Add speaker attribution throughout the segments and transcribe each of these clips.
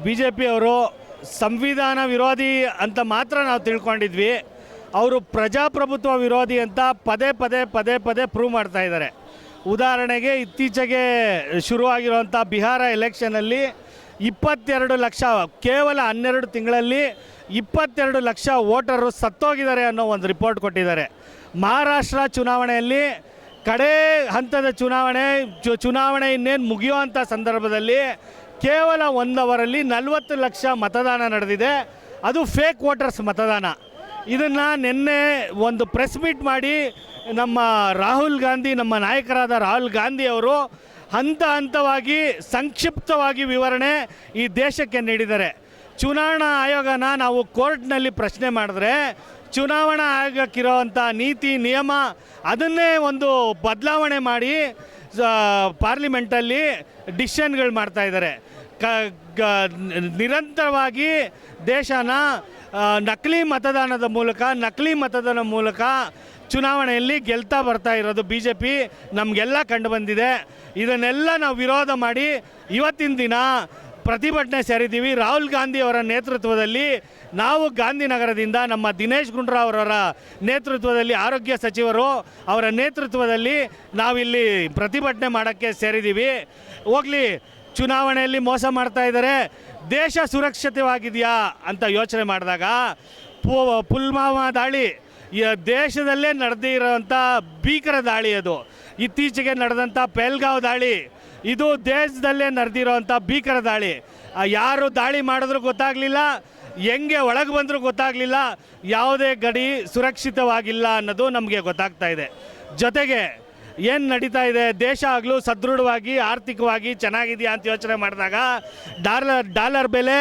Speaker 1: B J ಪಿಯವರು ಸಂವಿಧಾನ ವಿರೋಧಿ ಅಂತ ಮಾತ್ರ ನಾವು ತಿಳ್ಕೊಂಡಿದ್ವಿ. ಅವರು ಪ್ರಜಾಪ್ರಭುತ್ವ ವಿರೋಧಿ ಅಂತ ಪದೇ ಪದೇ ಪದೇ ಪದೇ ಪ್ರೂವ್ ಮಾಡ್ತಾ ಇದ್ದಾರೆ. ಉದಾಹರಣೆಗೆ ಇತ್ತೀಚೆಗೆ ಶುರುವಾಗಿರುವಂಥ ಬಿಹಾರ ಎಲೆಕ್ಷನಲ್ಲಿ 22 ಲಕ್ಷ, ಕೇವಲ 12 ತಿಂಗಳಲ್ಲಿ 22 ಲಕ್ಷ ವೋಟರು ಸತ್ತೋಗಿದ್ದಾರೆ ಅನ್ನೋ ಒಂದು ರಿಪೋರ್ಟ್ ಕೊಟ್ಟಿದ್ದಾರೆ. ಮಹಾರಾಷ್ಟ್ರ ಚುನಾವಣೆಯಲ್ಲಿ ಕಡೇ ಹಂತದ ಚುನಾವಣೆ ಇನ್ನೇನು ಮುಗಿಯುವಂಥ ಸಂದರ್ಭದಲ್ಲಿ ಕೇವಲ 1 ಅವರಲ್ಲಿ 40 ಲಕ್ಷ ಮತದಾನ ನಡೆದಿದೆ. ಅದು ಫೇಕ್ ವೋಟರ್ಸ್ ಮತದಾನ. ಇದನ್ನು ನಿನ್ನೆ ಒಂದು ಪ್ರೆಸ್ ಮೀಟ್ ಮಾಡಿ ನಮ್ಮ ರಾಹುಲ್ ಗಾಂಧಿ, ನಮ್ಮ ನಾಯಕರಾದ ರಾಹುಲ್ ಗಾಂಧಿ ಅವರು ಹಂತ ಹಂತವಾಗಿ ಸಂಕ್ಷಿಪ್ತವಾಗಿ ವಿವರಣೆ ಈ ದೇಶಕ್ಕೆ ನೀಡಿದ್ದಾರೆ. ಚುನಾವಣಾ ಆಯೋಗನ ನಾವು ಕೋರ್ಟ್ನಲ್ಲಿ ಪ್ರಶ್ನೆ ಮಾಡಿದ್ರೆ ಚುನಾವಣಾ ಆಯೋಗಕ್ಕಿರೋವಂಥ ನೀತಿ ನಿಯಮ ಅದನ್ನೇ ಒಂದು ಬದಲಾವಣೆ ಮಾಡಿ ಪಾರ್ಲಿಮೆಂಟಲ್ಲಿ ಡಿಸಿಷನ್ಗಳು ಮಾಡ್ತಾಯಿದ್ದಾರೆ. ನಿರಂತರವಾಗಿ ದೇಶನ ನಕಲಿ ಮತದಾನ ಮೂಲಕ ಚುನಾವಣೆಯಲ್ಲಿ ಗೆಲ್ತಾ ಬರ್ತಾ ಇರೋದು ಬಿ ಜೆ ಪಿ ನಮಗೆಲ್ಲ ಕಂಡು ಬಂದಿದೆ. ಇದನ್ನೆಲ್ಲ ನಾವು ವಿರೋಧ ಮಾಡಿ ಇವತ್ತಿನ ದಿನ ಪ್ರತಿಭಟನೆ ಸೇರಿದ್ದೀವಿ. ರಾಹುಲ್ ಗಾಂಧಿ ಅವರ ನೇತೃತ್ವದಲ್ಲಿ ನಾವು ಗಾಂಧಿನಗರದಿಂದ ನಮ್ಮ ದಿನೇಶ್ ಗುಂಡೂರಾವ್ ಅವರ ನೇತೃತ್ವದಲ್ಲಿ, ಆರೋಗ್ಯ ಸಚಿವರು ಅವರ ನೇತೃತ್ವದಲ್ಲಿ ನಾವಿಲ್ಲಿ ಪ್ರತಿಭಟನೆ ಮಾಡೋಕ್ಕೆ ಸೇರಿದ್ದೀವಿ. ಹೋಗಲಿ, ಚುನಾವಣೆಯಲ್ಲಿ ಮೋಸ ಮಾಡ್ತಾ ಇದ್ದಾರೆ, ದೇಶ ಸುರಕ್ಷಿತವಾಗಿದೆಯಾ ಅಂತ ಯೋಚನೆ ಮಾಡಿದಾಗ ಪುಲ್ವಾಮಾ ದಾಳಿ ದೇಶದಲ್ಲೇ ನಡೆದಿರೋಂಥ ಭೀಕರ ದಾಳಿ. ಅದು ಇತ್ತೀಚೆಗೆ ನಡೆದಂಥ ಪೆಹಲ್ಗಾವ್ ದಾಳಿ, ಇದು ದೇಶದಲ್ಲೇ ನಡೆದಿರೋವಂಥ ಭೀಕರ ದಾಳಿ. ಯಾರು ದಾಳಿ ಮಾಡಿದ್ರೂ ಗೊತ್ತಾಗಲಿಲ್ಲ, ಹೆಂಗೆ ಒಳಗೆ ಬಂದರೂ ಗೊತ್ತಾಗಲಿಲ್ಲ, ಯಾವುದೇ ಗಡಿ ಸುರಕ್ಷಿತವಾಗಿಲ್ಲ ಅನ್ನೋದು ನಮಗೆ ಗೊತ್ತಾಗ್ತಾ ಇದೆ. ಜೊತೆಗೆ ಏನು ನಡೀತಾ ಇದೆ, ದೇಶ ಆಗಲೂ ಸದೃಢವಾಗಿ ಆರ್ಥಿಕವಾಗಿ ಚೆನ್ನಾಗಿದೆಯಾ ಅಂತ ಯೋಚನೆ ಮಾಡಿದಾಗ ಡಾಲರ್ ಬೆಲೆ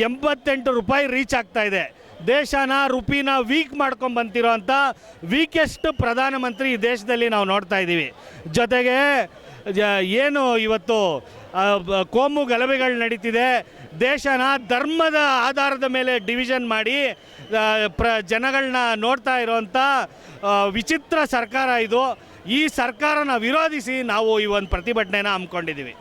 Speaker 1: 88 ರೂಪಾಯಿ ರೀಚ್ ಆಗ್ತಾ ಇದೆ. ದೇಶನ ರುಪಿನ ವೀಕ್ ಮಾಡ್ಕೊಂಡು ಬಂತಿರೋ ಅಂಥ ವೀಕೆಸ್ಟ್ ಪ್ರಧಾನಮಂತ್ರಿ ಈ ದೇಶದಲ್ಲಿ ನಾವು ನೋಡ್ತಾ ಇದ್ದೀವಿ. ಜೊತೆಗೆ ಏನು ಇವತ್ತು ಕೋಮು ಗಲಭೆಗಳು ನಡೀತಿದೆ, ದೇಶನ ಧರ್ಮದ ಆಧಾರದ ಮೇಲೆ ಡಿವಿಷನ್ ಮಾಡಿ ಜನಗಳನ್ನ ನೋಡ್ತಾ ಇರೋವಂಥ ವಿಚಿತ್ರ ಸರ್ಕಾರ ಇದು. ಈ ಸರ್ಕಾರನ ವಿರೋಧಿಸಿ ನಾವು ಈ ಒಂದು ಪ್ರತಿಭಟನೆನ ಹಮ್ಮಿಕೊಂಡಿದ್ದೀವಿ.